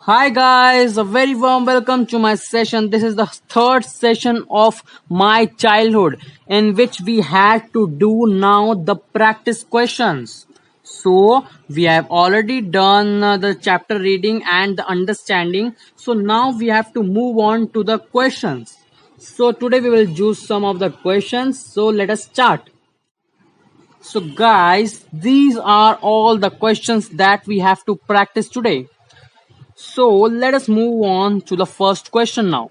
Hi guys, a very warm welcome to my session. This is the third session of my childhood in which we had to do now the practice questions. So we have already done the chapter reading and the understanding. So now we have to move on to the questions. So today we will choose some of the questions. So let us start. So guys, these are all the questions that we have to practice today. So let us move on to the first question now.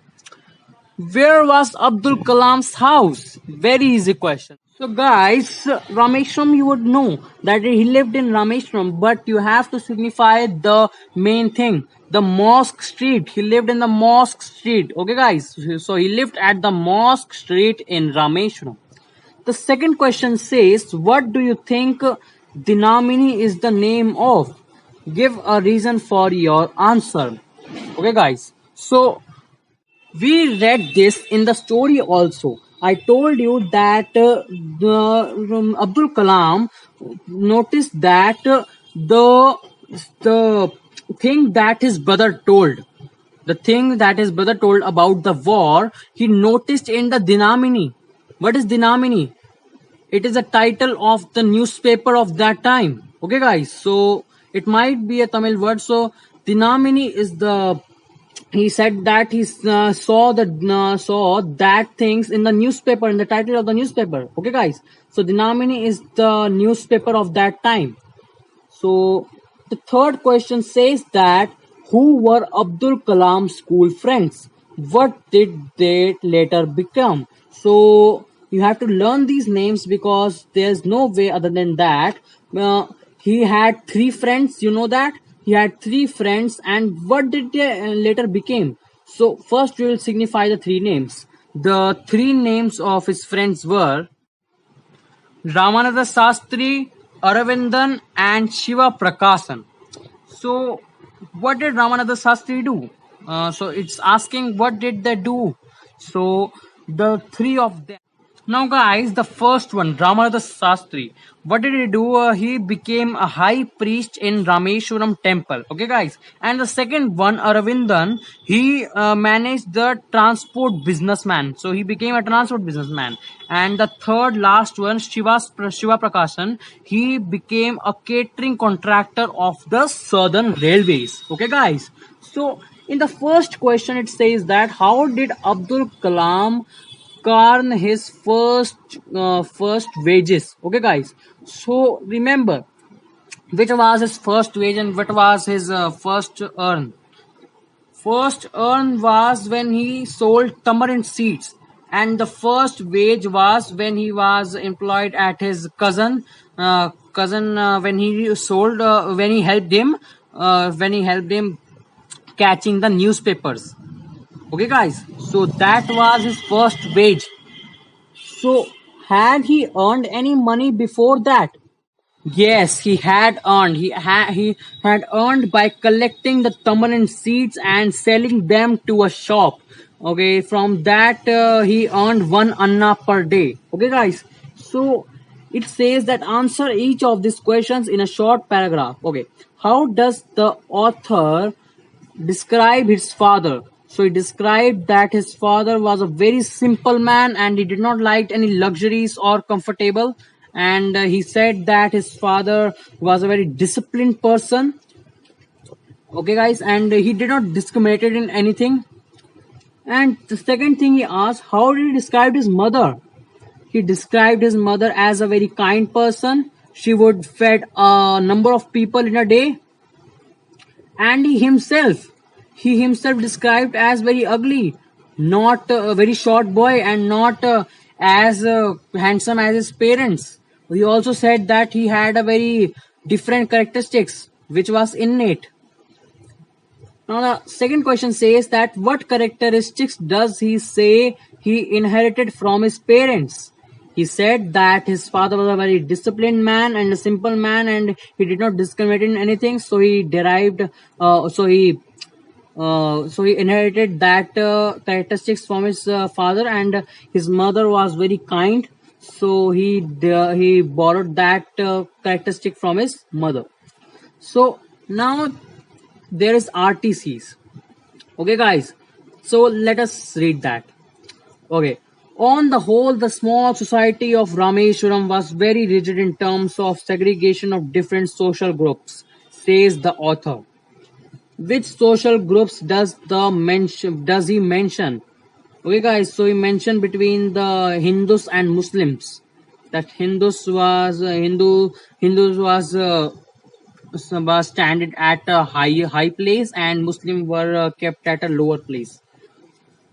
Where was Abdul Kalam's house? Very easy question. So guys, Rameshwaram you would know that he lived in Rameshwaram, but you have to signify the main thing. The mosque street. He lived in the mosque street. Okay guys. So he lived at the mosque street in Rameshwaram. The second question says, what do you think Dinamini is the name of? Give a reason for your answer. Okay, guys. So we read this in the story also. I told you that Abdul Kalam noticed that the thing that his brother told, the thing that his brother told about the war, he noticed in the Dinamini. What is Dinamini? It is a title of the newspaper of that time. Okay, guys. So it might be a Tamil word. So Dinamini is the. He said that he saw that things in the newspaper, in the title of the newspaper. Okay, guys. So Dinamini is the newspaper of that time. So the third question says that who were Abdul Kalam's school friends? What did they later become? So you have to learn these names because there's no way other than that. He had three friends. You know that he had three friends, and what did they later became? So first we will signify the three names. The three names of his friends were Ramananda Sastri, Aravindan, and Shiva Prakasan. So, what did Ramananda Sastri do? So, it's asking what did they do? So, the three of them. Now, guys, the first one, Ramananda Sastri. What did he do? He became a high priest in Rameshwaram temple. Okay, guys. And the second one, Aravindan, he managed the transport businessman. So he became a transport businessman. And the third, last one, Shiva Prakashan, he became a catering contractor of the Southern Railways. Okay, guys. So in the first question, it says that how did Abdul Kalam earn his first wages? Okay, guys. So remember, which was his first wage and what was his first earn? First earn was when he sold tamarind seeds, and the first wage was when he was employed at his cousin when he sold when he helped him catching the newspapers. Okay, guys. So that was his first wage. So, had he earned any money before that? Yes, he had earned. He had earned by collecting the tamarind seeds and selling them to a shop. Okay, from that he earned one anna per day. Okay, guys. So it says that answer each of these questions in a short paragraph. Okay, how does the author describe his father? So he described that his father was a very simple man and he did not like any luxuries or comfortable. And he said that his father was a very disciplined person. Okay, guys, and he did not discriminate in anything. And the second thing he asked, how did he describe his mother? He described his mother as a very kind person. She would fed a number of people in a day, and he himself described as very ugly, not a very short boy and not as handsome as his parents. He also said that he had a very different characteristics which was innate. Now the second question says that what characteristics does he say he inherited from his parents? He said that his father was a very disciplined man and a simple man, and he did not discriminate in anything. So he derived, so he inherited that characteristics from his father, and his mother was very kind. So he borrowed that characteristic from his mother. So now there is RTCs. Okay, guys. So let us read that. Okay. On the whole, the small society of Rameshwaram was very rigid in terms of segregation of different social groups, says the author. Which social groups does he mention? Okay, guys. So he mentioned between the Hindus and Muslims. That Hindus was standing at a high place, and Muslims were kept at a lower place.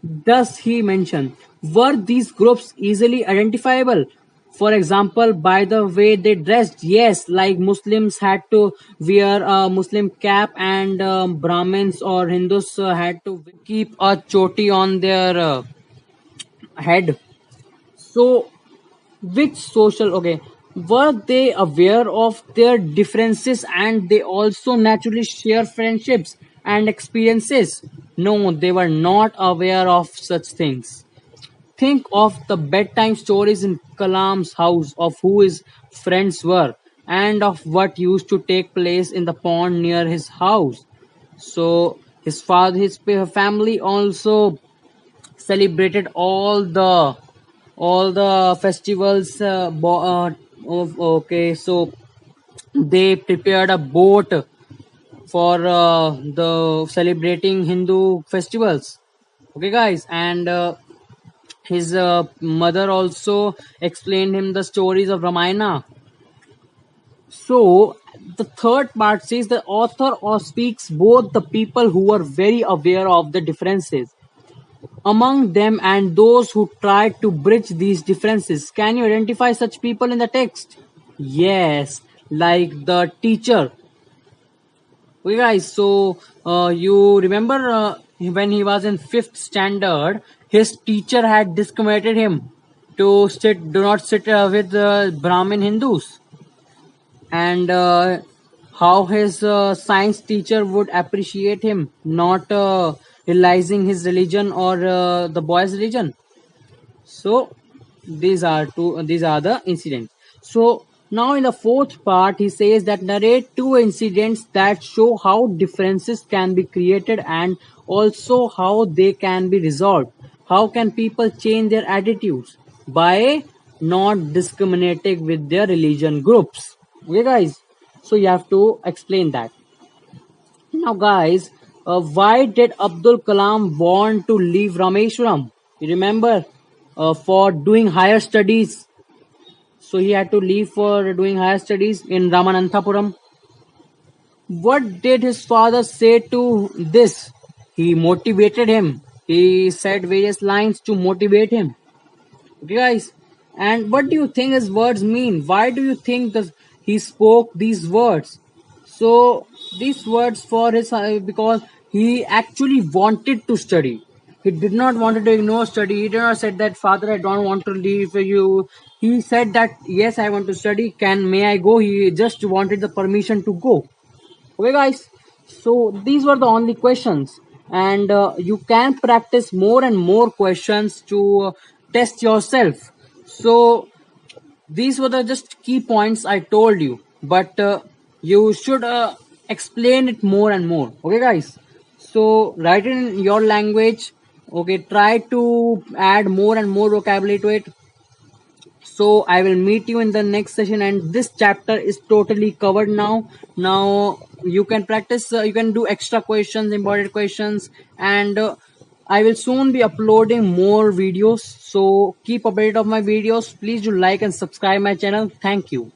Thus, he mentioned, were these groups easily identifiable? For example, by the way they dressed, yes, like Muslims had to wear a Muslim cap, and Brahmins or Hindus had to keep a choti on their head. So, which social, okay, were they aware of their differences and they also naturally share friendships and experiences? No, they were not aware of such things. Think of the bedtime stories in Kalam's house of who his friends were and of what used to take place in the pond near his house. So his family also celebrated all the festivals. Okay, so they prepared a boat for the celebrating Hindu festivals. Okay, guys, and his mother also explained him the stories of Ramayana. So the third part says the author or speaks both the people who were very aware of the differences among them and those who tried to bridge these differences. Can you identify such people in the text? Yes, like the teacher. Okay, guys, so you remember when he was in fifth standard, his teacher had discriminated him to do not sit with Brahmin Hindus, and how his science teacher would appreciate him, not realizing his religion or the boy's religion. So these are the incidents. So now in the fourth part he says that narrate two incidents that show how differences can be created and also how they can be resolved. How can people change their attitudes? By not discriminating with their religion groups. Okay, guys, so you have to explain that. Now, guys, why did Abdul Kalam want to leave Rameshwaram? You remember, for doing higher studies. So he had to leave for doing higher studies in Ramananthapuram. What did his father say to this? He motivated him. He said various lines to motivate him. Okay, guys. And what do you think his words mean? Why do you think that he spoke these words? So these words for his because he actually wanted to study. He did not want to ignore study. He did not said that father I don't want to leave you. He said that yes I want to study. May I go? He just wanted the permission to go. Okay, guys. So these were the only questions, and you can practice more and more questions to test yourself. So these were the just key points I told you, but you should explain it more and more. Okay, guys. So write it in your language. Okay, try to add more and more vocabulary to it. So I will meet you in the next session, and this chapter is totally covered now. You can practice, you can do extra questions, embodied questions, and I will soon be uploading more videos, so keep updated of my videos. Please do like and subscribe my channel. Thank you.